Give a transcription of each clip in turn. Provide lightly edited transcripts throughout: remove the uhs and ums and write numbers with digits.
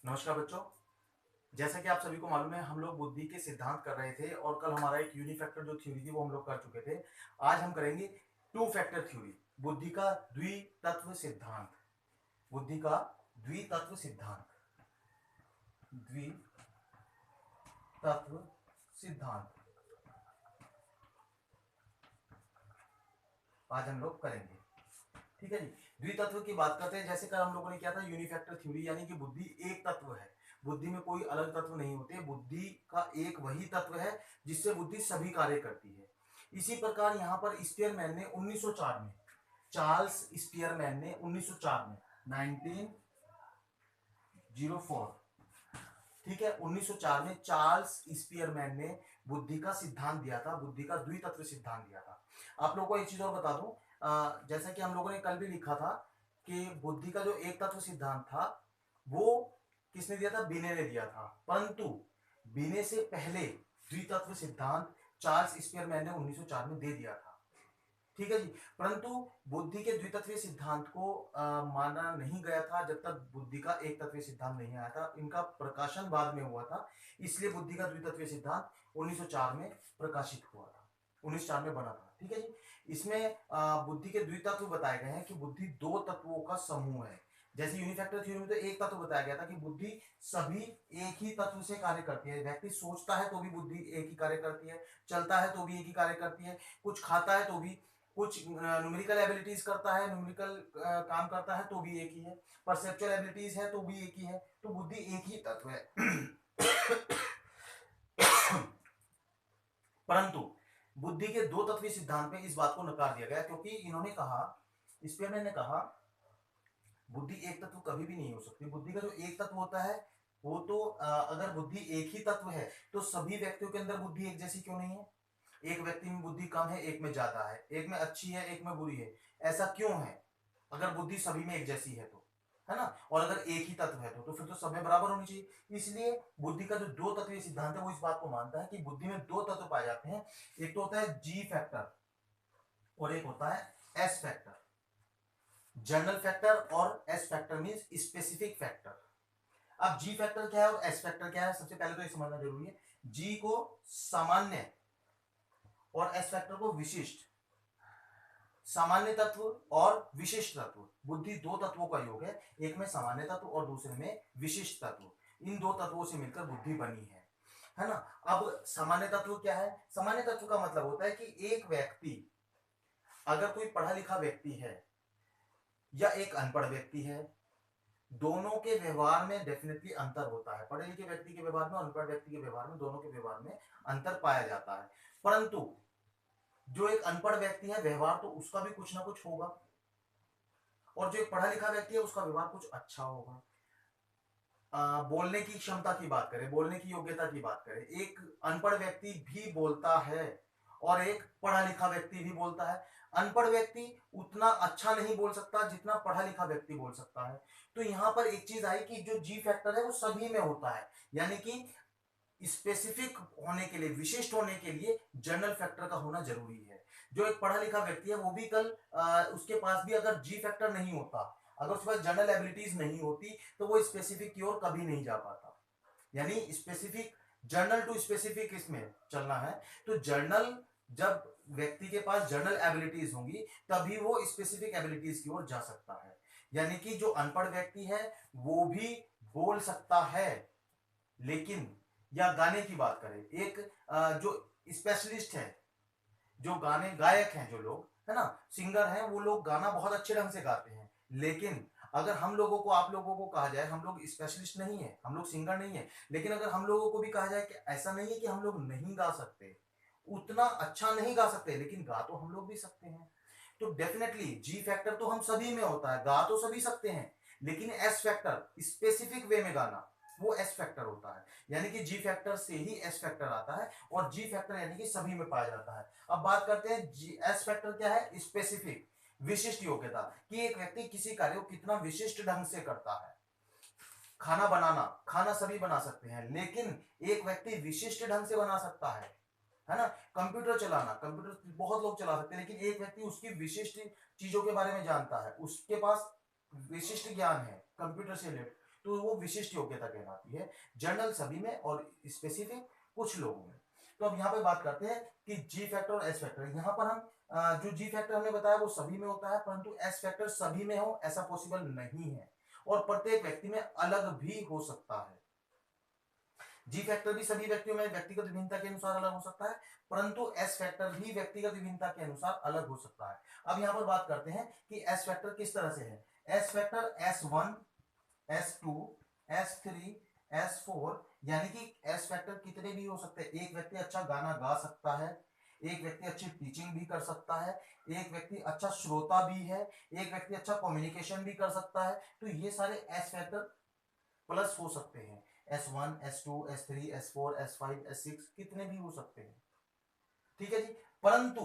नमस्कार बच्चों। जैसा कि आप सभी को मालूम है, हम लोग बुद्धि के सिद्धांत कर रहे थे और कल हमारा एक यूनिफैक्टर जो थ्योरी थी वो हम लोग कर चुके थे। आज हम करेंगे टू फैक्टर थ्योरी, बुद्धि का द्वितत्व सिद्धांत। बुद्धि का द्वितत्व सिद्धांत, द्वितत्व सिद्धांत आज हम लोग करेंगे। ठीक है जी। द्वितत्व की बात करते हैं। जैसे कल हम लोगों ने किया था यूनिफैक्टर थ्योरी, यानी कि बुद्धि एक तत्व है, बुद्धि में कोई अलग तत्व नहीं होते, बुद्धि का एक वही तत्व है जिससे बुद्धि सभी कार्य करती है। इसी प्रकार यहाँ पर स्पीयरमैन ने 1904 में, चार्ल्स स्पीयरमैन ने 1904 में 1904, ठीक है, 1904 में चार्ल्स स्पीयरमैन ने बुद्धि का सिद्धांत दिया था, बुद्धि का द्वितत्व सिद्धांत दिया था। आप लोगों को एक चीज और बता दूं, जैसा कि हम लोगों ने कल भी लिखा था कि बुद्धि का जो एक तत्व सिद्धांत था वो किसने दिया था? बिने ने दिया था। परंतु बिने से पहले द्वितत्व सिद्धांत चार्ल्स स्पीयरमैन ने 1904 में दे दिया था। ठीक है जी। परंतु बुद्धि के द्वितत्वीय सिद्धांत को माना नहीं गया था जब तक बुद्धि का एक तत्वीय सिद्धांत नहीं आया था। इनका प्रकाशन बाद में हुआ था, इसलिए बुद्धि का द्वितत्वीय सिद्धांत 1904 में प्रकाशित हुआ था, 1904 में बना था। ठीक है जी। इसमें बुद्धि के द्वितत्व बताए गए हैं कि बुद्धि दो तत्वों का समूह है। जैसे यूनिफैक्टर थ्योरी में तो एक तत्व बताया गया था कि बुद्धि सभी एक ही तत्व से कार्य करती है। व्यक्ति सोचता है तो भी बुद्धि एक ही कार्य करती है, चलता है तो भी एक ही कार्य करती है, कुछ खाता है तो भी, कुछ न्यूमेरिकल एबिलिटीज करता है, न्यूमेरिकल काम करता है तो भी एक ही है, परसेप्चुअल एबिलिटीज है तो भी एक ही है। तो बुद्धि एक ही तत्व है। परंतु बुद्धि के दो तत्वीय सिद्धांत में इस बात को नकार दिया गया, क्योंकि इन्होंने कहा, स्पीयरमैन ने कहा, बुद्धि एक तत्व कभी भी नहीं हो सकती। बुद्धि का जो एक तत्व होता है वो तो अगर बुद्धि एक ही तत्व है तो सभी व्यक्तियों के अंदर बुद्धि एक जैसी क्यों नहीं है? एक व्यक्ति में बुद्धि कम है, एक में ज्यादा है, एक में अच्छी है, एक में बुरी है। ऐसा क्यों है? अगर बुद्धि सभी में एक जैसी है तो, है ना? और अगर एक ही तत्व है तो फिर तो सब में बराबर होनी चाहिए। इसलिए बुद्धि का जो दो तत्वीय सिद्धांत है वो इस बात को मानता है कि बुद्धि में दो तत्व पाए जाते हैं। एक तो होता है जी फैक्टर और एक होता है एस फैक्टर। जनरल फैक्टर और S factor means specific factor. अब जी फैक्टर क्या है और एस फैक्टर क्या है, सबसे पहले तो ये समझना जरूरी है। जी को सामान्य और एस फैक्टर को विशिष्ट। सामान्य तत्व और विशिष्ट तत्व, बुद्धि दो तत्वों का योग है, एक में सामान्य तत्व और दूसरे में विशिष्ट तत्व। इन दो तत्वों से मिलकर बुद्धि बनी है ना? अब सामान्य तत्व क्या है? सामान्य तत्व का मतलब होता है कि एक व्यक्ति, अगर कोई पढ़ा लिखा व्यक्ति है या एक अनपढ़ व्यक्ति है, दोनों के व्यवहार में डेफिनेटली अंतर होता है। पढ़े लिखे व्यक्ति के व्यवहार में, अनपढ़ व्यक्ति के व्यवहार में, दोनों के व्यवहार में अंतर पाया जाता है। परंतु जो एक अनपढ़ व्यक्ति है, व्यवहार तो उसका भी कुछ ना कुछ होगा, और जो एक पढ़ा लिखा व्यक्ति है उसका व्यवहार कुछ अच्छा होगा। बोलने की क्षमता की बात करें, बोलने की योग्यता की बात करें, एक अनपढ़ व्यक्ति भी बोलता है और एक पढ़ा लिखा व्यक्ति भी बोलता है। अनपढ़ व्यक्ति उतना अच्छा नहीं बोल सकता जितना पढ़ा लिखा व्यक्ति बोल सकता है। तो यहां पर एक चीज आई कि जो जी फैक्टर है वो सभी में होता है, यानी कि स्पेसिफिक होने के लिए, विशिष्ट होने के लिए जनरल फैक्टर का होना जरूरी है। जो एक पढ़ा लिखा व्यक्ति है वो भी कल उसके पास भी अगर जी फैक्टर नहीं होता, अगर उसके पास जनरल एबिलिटीज नहीं होती, तो वो स्पेसिफिक की ओर कभी नहीं जा पाता। यानी स्पेसिफिक, जर्नल टू स्पेसिफिक इसमें चलना है। तो जर्नल, जब व्यक्ति के पास जर्नल एबिलिटीज होंगी तभी वो स्पेसिफिक एबिलिटीज की ओर जा सकता है। यानी कि जो अनपढ़ व्यक्ति है वो भी बोल सकता है, लेकिन, या गाने की बात करें, एक जो स्पेशलिस्ट है, जो गाने गायक हैं, जो लोग है ना, सिंगर हैं, वो लोग गाना बहुत अच्छे ढंग से गाते हैं। लेकिन अगर हम लोगों को, आप लोगों को कहा जाए, हम लोग स्पेशलिस्ट नहीं है, हम लोग सिंगर नहीं है, लेकिन अगर हम लोगों को भी कहा जाए कि ऐसा नहीं है कि हम लोग नहीं गा सकते, उतना अच्छा नहीं गा सकते, लेकिन गा तो हम लोग भी सकते हैं। तो डेफिनेटली जी फैक्टर तो हम सभी में होता है, गा तो सभी सकते हैं, लेकिन एस फैक्टर, स्पेसिफिक वे में गाना, वो एस फैक्टर होता है। यानी कि जी फैक्टर से ही एस फैक्टर आता है, और जी फैक्टर यानी कि सभी में पाया जाता है। अब बात करते हैं जी एस फैक्टर क्या है? स्पेसिफिक, विशिष्ट योग्यता, कि एक व्यक्ति किसी कार्य को कितना विशिष्ट ढंग से करता है। खाना बनाना, खाना सभी बना सकते हैं, लेकिन एक व्यक्ति विशिष्ट ढंग से बना सकता है ना? कंप्यूटर चलाना, कंप्यूटर बहुत लोग चला सकते हैं, लेकिन एक व्यक्ति उसकी विशिष्ट चीजों के बारे में जानता है, उसके पास विशिष्ट ज्ञान है कंप्यूटर से रिलेटेड, तो वो विशिष्ट योग्यता कहलाती है, जनरल सभी में और स्पेसिफिक कुछ लोगों में। तो अब यहाँ पे बात करते हैं कि जी फैक्टर और एस फैक्टर। यहाँ पर हम जो जी फैक्टर हमने बताया वो सभी में होता है, परंतु एस फैक्टर सभी में हो ऐसा पॉसिबल नहीं है, और प्रत्येक व्यक्ति में अलग भी हो सकता है। जी फैक्टर भी सभी व्यक्तियों में व्यक्तिगत विभिन्नता के अनुसार अलग हो सकता है, परंतु एस फैक्टर भी व्यक्तिगत विभिन्नता के अनुसार अलग हो सकता है। अब यहाँ पर बात करते हैं कि एस फैक्टर किस तरह से है। S factor S1, S2, S3, S4, यानी कि एस फैक्टर कितने भी हो सकते हैं। एक व्यक्ति अच्छा गाना गा सकता है, एक व्यक्ति अच्छी टीचिंग भी कर सकता है, एक व्यक्ति अच्छा श्रोता भी है, एक व्यक्ति अच्छा कम्युनिकेशन भी कर सकता है। तो ये सारे एस फैक्टर प्लस हो सकते हैं। S1, S2, S3, S4, S5, S6 कितने भी हो सकते हैं, ठीक है जी। परंतु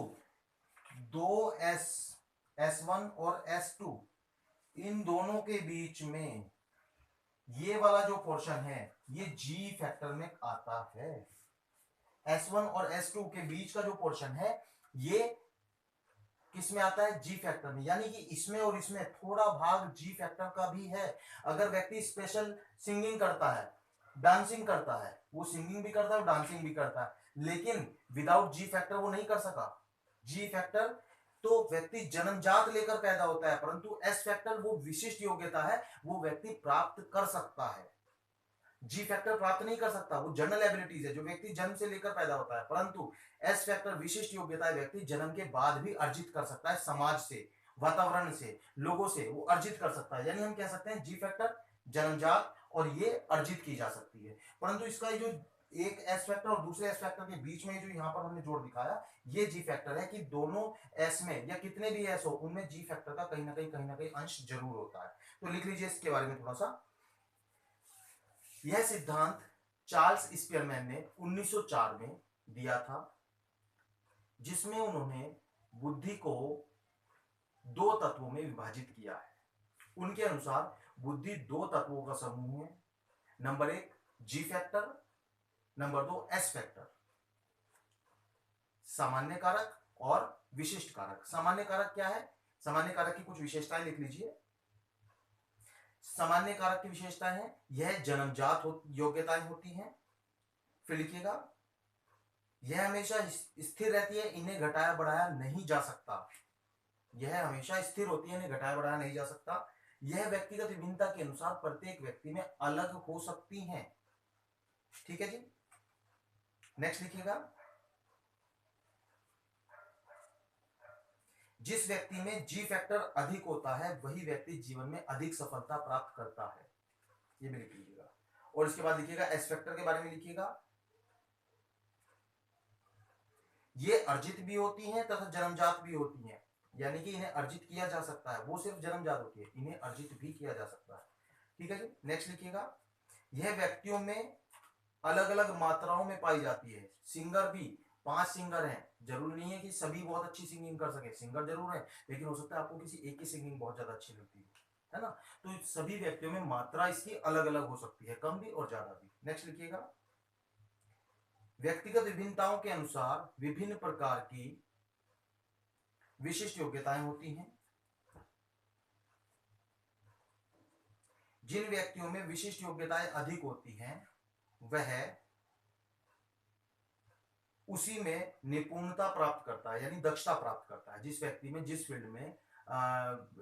दो S1 और S2, इन दोनों के बीच में ये वाला जो पोर्शन है ये जी फैक्टर में आता है। S1 और S2 के बीच का जो पोर्शन है ये किस में आता है, जी फैक्टर में, यानी कि इसमें और इसमें थोड़ा भाग जी फैक्टर का भी है। अगर व्यक्ति स्पेशल सिंगिंग करता है, डांसिंग करता है, वो सिंगिंग भी करता है और डांसिंग भी करता है, लेकिन विदाउट जी फैक्टर वो नहीं कर सका। जी फैक्टर तो व्यक्ति जन्मजात लेकर पैदा होता है, परंतु एस फैक्टर वो विशिष्ट योग्यता है, वो व्यक्ति प्राप्त कर सकता है। जी फैक्टर प्राप्त नहीं कर सकता, वो जनरल एबिलिटीज है जो व्यक्ति जन्म से लेकर पैदा होता है, परंतु एस फैक्टर विशिष्ट योग्यता है, व्यक्ति जन्म के बाद भी अर्जित कर सकता है, समाज से, वातावरण से, लोगों से वो अर्जित कर सकता है। यानी हम कह सकते हैं जी फैक्टर जन्मजात और ये अर्जित की जा सकती है। परंतु इसका जो एक एस फैक्टर और दूसरे एस फैक्टर के बीच में जो यहाँ पर हमने जोड़ दिखाया ये जी फैक्टर है कि दोनों एस में या कितने भी एस हो उनमें जी फैक्टर का कहीं ना कहीं अंश जरूर होता है। तो लिख लीजिए इसके बारे में थोड़ा सा। यह सिद्धांत चार्ल्स स्पीयरमैन ने 1904 में दिया था, जिसमें उन्होंने बुद्धि को दो तत्वों में विभाजित किया है। उनके अनुसार बुद्धि दो तत्वों का समूह है, नंबर 1 जी फैक्टर, नंबर 2 एस फैक्टर। सामान्य कारक और विशिष्ट कारक। सामान्य कारक क्या है, सामान्य कारक की कुछ विशेषताएं लिख लीजिए। सामान्य कारक की विशेषताएं हैं, यह जन्मजात योग्यताएं होती हैं। फिर लिखिएगा यह हमेशा स्थिर रहती है, इन्हें घटाया बढ़ाया नहीं जा सकता। यह हमेशा स्थिर होती है, इन्हें घटाया बढ़ाया नहीं जा सकता। यह व्यक्तिगत विभिन्नता के अनुसार प्रत्येक व्यक्ति में अलग हो सकती हैं। ठीक है जी, नेक्स्ट लिखिएगा जिस व्यक्ति में जी फैक्टर अधिक होता है वही व्यक्ति जीवन में अधिक सफलता प्राप्त करता है। ये भी लिख लीजिएगा। और इसके बाद लिखिएगा एस फैक्टर के बारे में लिखिएगा, ये अर्जित भी होती हैं तथा जन्मजात भी होती हैं, यानी कि इन्हें अर्जित किया जा सकता है, वो सिर्फ जन्मजात होती है, इन्हें अर्जित भी किया जा सकता है। ठीक है जी, नेक्स्ट लिखिएगा यह व्यक्तियों में अलग अलग मात्राओं में पाई जाती है। सिंगर भी 5 सिंगर हैं, जरूरी नहीं है कि सभी बहुत अच्छी सिंगिंग कर सके, सिंगर जरूर है लेकिन हो सकता है आपको किसी एक की सिंगिंग बहुत ज्यादा अच्छी लगती है ना। तो सभी व्यक्तियों में मात्रा इसकी अलग अलग हो सकती है, कम भी और ज्यादा भी। नेक्स्ट लिखिएगा व्यक्तिगत विभिन्नताओं के अनुसार विभिन्न प्रकार की विशिष्ट योग्यताएं होती हैं। जिन व्यक्तियों में विशिष्ट योग्यताएं अधिक होती हैं वह उसी में निपुणता प्राप्त करता है, यानी दक्षता प्राप्त करता है। जिस व्यक्ति में जिस फील्ड में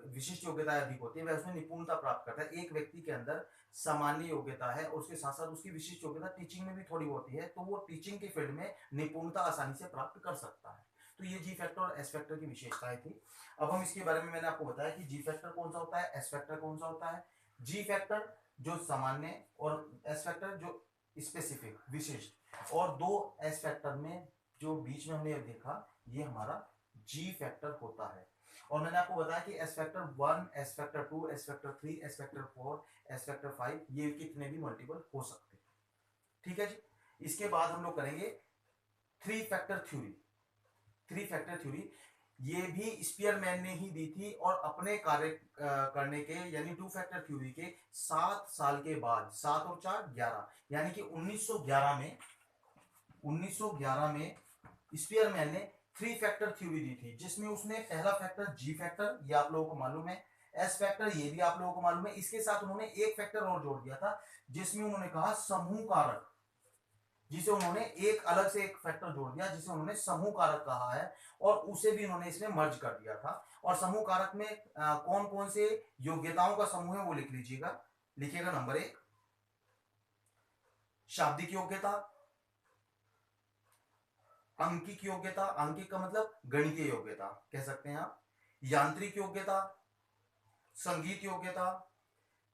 विशिष्ट योग्यताएं अधिक होती है वह उसमें निपुणता प्राप्त करता है। एक व्यक्ति के अंदर सामान्य योग्यता है और उसके साथ साथ उसकी विशिष्ट योग्यता टीचिंग में भी थोड़ी होती है, तो वो टीचिंग के फील्ड में निपुणता आसानी से प्राप्त कर सकता है। तो ये जी फैक्टर और एस फैक्टर की विशेषताएं थी। अब हम इसके बारे में मैंने आपको बताया कि जी फैक्टर कौन सा होता है, एस फैक्टर कौन सा होता है। जी फैक्टर जो सामान्य और एस फैक्टर जो स्पेसिफिक विशिष्ट, और दो एस फैक्टर में जो बीच में हमने देखा ये हमारा जी फैक्टर होता है। और मैंने आपको बताया कि S factor 1, S factor 2, S factor 3, S factor 4, S factor 5 ये कितने भी मल्टीपल हो सकते हैं। ठीक है जी, इसके बाद हम लोग करेंगे three factor theory. Three factor theory ये भी स्पीयरमैन ने ही दी थी और अपने कार्य करने के यानी 2 फैक्टर थ्योरी के 7 साल के बाद, 7 और 4 11, यानी कि 1911 में स्पीयरमैन ने 3 फैक्टर थ्योरी दी थी, जिसमें उसने पहला फैक्टर जी फैक्टर, ये आप लोगों को मालूम है एस फैक्टर ये भी आप लोगों को मालूम है। इसके साथ उन्होंने एक फैक्टर और जोड़ दिया था जिसमें उन्होंने कहा समूह कारक, जिसे उन्होंने एक अलग से एक फैक्टर जोड़ दिया जिसे उन्होंने समूह कारक कहा है, और उसे भी उन्होंने इसमें मर्ज कर दिया था। और समूह कारक में कौन कौन से योग्यताओं का समूह है वो लिख लीजिएगा। लिखिएगा नंबर 1 शाब्दिक योग्यता, अंकिक योग्यता, अंकिक का मतलब गणितीय योग्यता कह सकते हैं आप, यांत्रिक योग्यता, संगीत योग्यता,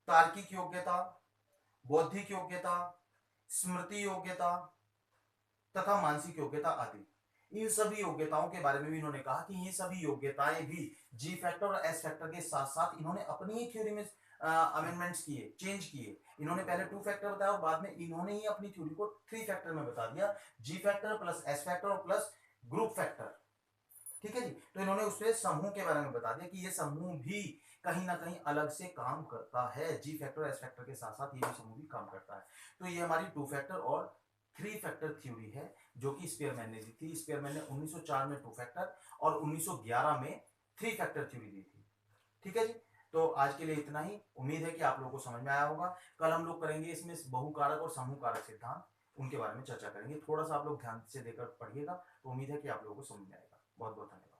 तार्किक योग्यता, बौद्धिक योग्यता, स्मृति योग्यता तथा मानसिक योग्यता आदि। इन सभी योग्यताओं के बारे में भी इन्होंने कहा कि ये सभी योग्यताएं भी जी फैक्टर और एस फैक्टर के साथ साथ इन्होंने अपनी ही थ्योरी में अमेंडमेंट्स किए, चेंज किए। इन्होंने पहले 2 फैक्टर बताया और बाद में इन्होंने ही अपनी थ्योरी को 3 फैक्टर में बता दिया, जी फैक्टर प्लस एस फैक्टर और प्लस ग्रुप फैक्टर। ठीक है जी। तो इन्होंने उसमें समूह के बारे में बता दिया कि ये समूह भी कहीं ना कहीं अलग से काम करता है, जी फैक्टर एस फैक्टर के साथ साथ ये भी समूह भी काम करता है। तो ये हमारी 2 फैक्टर और 3 फैक्टर थ्योरी है जो कि स्पीयरमैन ने दी थी। स्पीयरमैन ने 1904 में 2 फैक्टर और 1911 में 3 फैक्टर थ्योरी दी थी। ठीक है जी। तो आज के लिए इतना ही। उम्मीद है कि आप लोगों को समझ में आया होगा। कल हम लोग करेंगे इसमें बहुकारक और समूह कारक सिद्धांत, उनके बारे में चर्चा करेंगे। थोड़ा सा आप लोग ध्यान से देकर पढ़िएगा, तो उम्मीद है कि आप लोगों को समझ में आएगा। बहुत बहुत धन्यवाद।